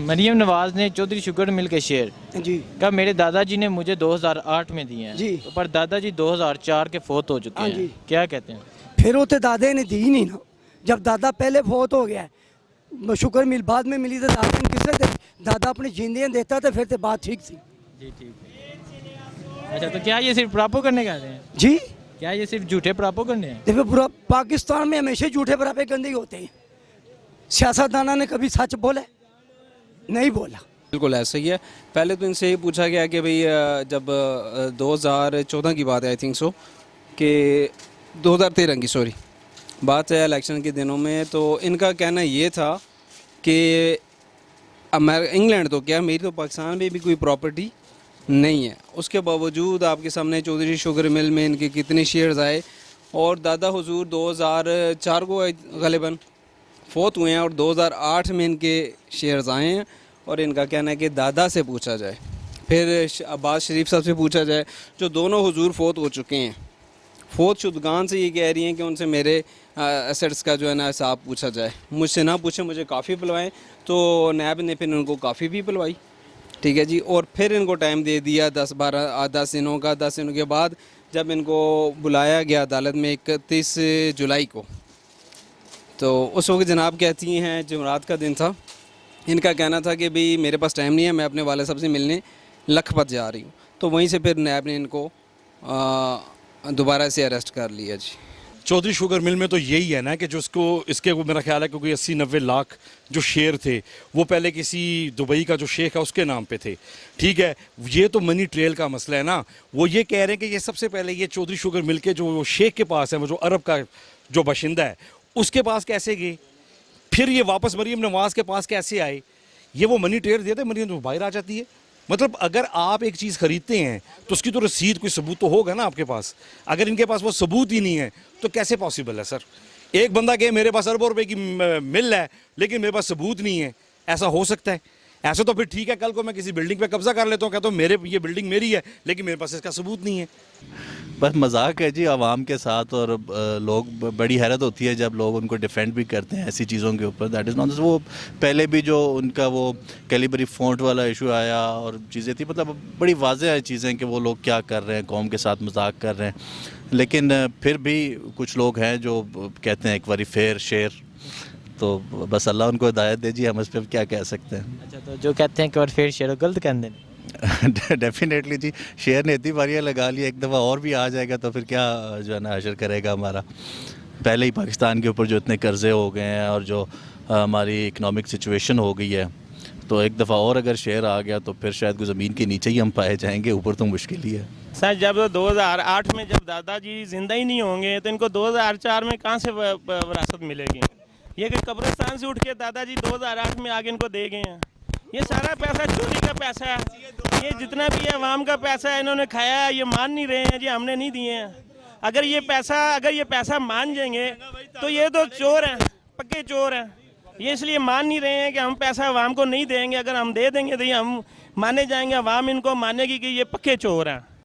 मरीम नवाज ने Chaudhary sugar mill के share जी कहा मेरे दादाजी ने मुझे 2008 में दिए हैं जी। पर दादाजी 2004 के फौत हो चुके हाँ हैं, जी। क्या कहते हैं? फिर वो तो दादे ने दी नहीं ना, जब दादा पहले फौत हो गया है, शुगर मिल बाद में मिली तो दादा ने किसे दे? दादा अपने जिंदगी देता तो फिर तो बात ठीक थी। जी ठीक है। अच्छा तो क्या ये सिर्फ प्रापो करने का हैं? जी क्या ये सिर्फ झूठे प्रापो करने हैं? देखो पूरा पाकिस्तान में हमेशा झूठे बराबर गंदे ही होते हैं। सियासतदाना ने कभी सच बोला नहीं बोला। बिल्कुल ऐसा ही है। पहले तो इनसे ये पूछा गया कि भाई जब 2014 की बात है आई थिंक सो कि 2013 की सॉरी बात है इलेक्शन के दिनों में, तो इनका कहना ये था कि इंग्लैंड तो क्या मेरी तो पाकिस्तान में भी कोई प्रॉपर्टी नहीं है, उसके बावजूद आपके सामने चौधरी शुगर मिल में इनके कितने शेयर्स आए और दादा हुजूर 2004 को ग़ालिबन फौत हुए हैं और 2008 में इनके शेयर्स आए हैं। और इनका कहना है कि दादा से पूछा जाए, फिर अब्बास शरीफ साहब से पूछा जाए, जो दोनों हुजूर फौत हो चुके हैं। फौत शुदगान से ये कह रही हैं कि उनसे मेरे एसेट्स का जो है ना हिसाब पूछा जाए। मुझसे ना पूछे, मुझे काफ़ी पिलवाएं, तो नैब ने फिर उनको काफ़ी भी पिलवाई, ठीक है जी। और फिर इनको टाइम दे दिया 10 दिनों का। 10 दिनों के बाद जब इनको बुलाया गया अदालत में 31 जुलाई को, तो उस वक्त जनाब कहती हैं जुमरात का दिन था, इनका कहना था कि भाई मेरे पास टाइम नहीं है, मैं अपने वाले साहब से मिलने लखपत जा रही हूँ। तो वहीं से फिर नैब ने इनको दोबारा से अरेस्ट कर लिया जी। चौधरी शुगर मिल में तो यही है ना कि जो इसके मेरा ख्याल है क्योंकि 80-90 लाख जो शेयर थे वो पहले किसी दुबई का जो शेख है उसके नाम पे थे, ठीक है। ये तो मनी ट्रेल का मसला है ना। वो ये कह रहे हैं कि ये सबसे पहले ये चौधरी शुगर मिल के जो शेख के पास है, वो जो अरब का जो बाशिंदा है उसके पास कैसे गए, फिर ये वापस मरीम नवाज के पास कैसे आए। ये वो मनी ट्रेल देते, मरीम तो बाहर आ जाती है। मतलब अगर आप एक चीज़ खरीदते हैं तो उसकी तो रसीद, कोई सबूत तो होगा ना आपके पास। अगर इनके पास वो सबूत ही नहीं है तो कैसे पॉसिबल है सर? एक बंदा कहे मेरे पास अरबों रुपए की मिल है लेकिन मेरे पास सबूत नहीं है, ऐसा हो सकता है? ऐसा तो फिर ठीक है, कल को मैं किसी बिल्डिंग पे कब्जा कर लेता हूँ, कहता हूँ मेरे ये बिल्डिंग मेरी है लेकिन मेरे पास इसका सबूत नहीं है। बस मजाक है जी आवाम के साथ। और लोग बड़ी हैरत होती है जब लोग उनको डिफेंड भी करते हैं ऐसी चीज़ों के ऊपर। That is not. वो पहले भी जो उनका वो कैलिबरी फ़ॉन्ट वाला इशू आया और चीज़ें थी, मतलब बड़ी वाज़ेह है चीज़ें कि वो लोग क्या कर रहे हैं, कौम के साथ मजाक कर रहे हैं। लेकिन फिर भी कुछ लोग हैं जो कहते हैं एक बारी फेर शेर, तो बस अल्लाह उनको हिदायत दे जी, हम इस पर क्या कह सकते हैं। अच्छा तो जो कहते हैं कि और फिर शेयर गलत कहते हैं। डेफिनेटली जी, शेयर ने इतनी बारियाँ लगा ली, एक दफ़ा और भी आ जाएगा तो फिर क्या जो है ना हशर करेगा हमारा। पहले ही पाकिस्तान के ऊपर जो इतने कर्ज़े हो गए हैं और जो हमारी इकनॉमिक सिचुएशन हो गई है, तो एक दफ़ा और अगर शेयर आ गया तो फिर शायद ज़मीन के नीचे ही हम पाए जाएंगे, ऊपर तो मुश्किल ही है। सर जब 2008 में जब दादाजी जिंदा ही नहीं होंगे तो इनको 2004 में कहाँ से विरासत मिलेगी? ये कि कब्रिस्तान से उठ के दादाजी 2008 में आगे इनको दे गए हैं। ये सारा पैसा चोरी का पैसा है, ये जितना भी है अवाम का पैसा है, इन्होंने खाया है। ये मान नहीं रहे हैं जी, हमने नहीं दिए हैं। अगर ये पैसा मान जाएंगे तो ये तो चोर हैं, पक्के चोर हैं। ये इसलिए मान नहीं रहे हैं कि हम पैसा अवाम को नहीं देंगे। अगर हम दे देंगे तो ये हम माने जाएंगे, अवाम इनको मानेगी कि ये पक्के चोर हैं।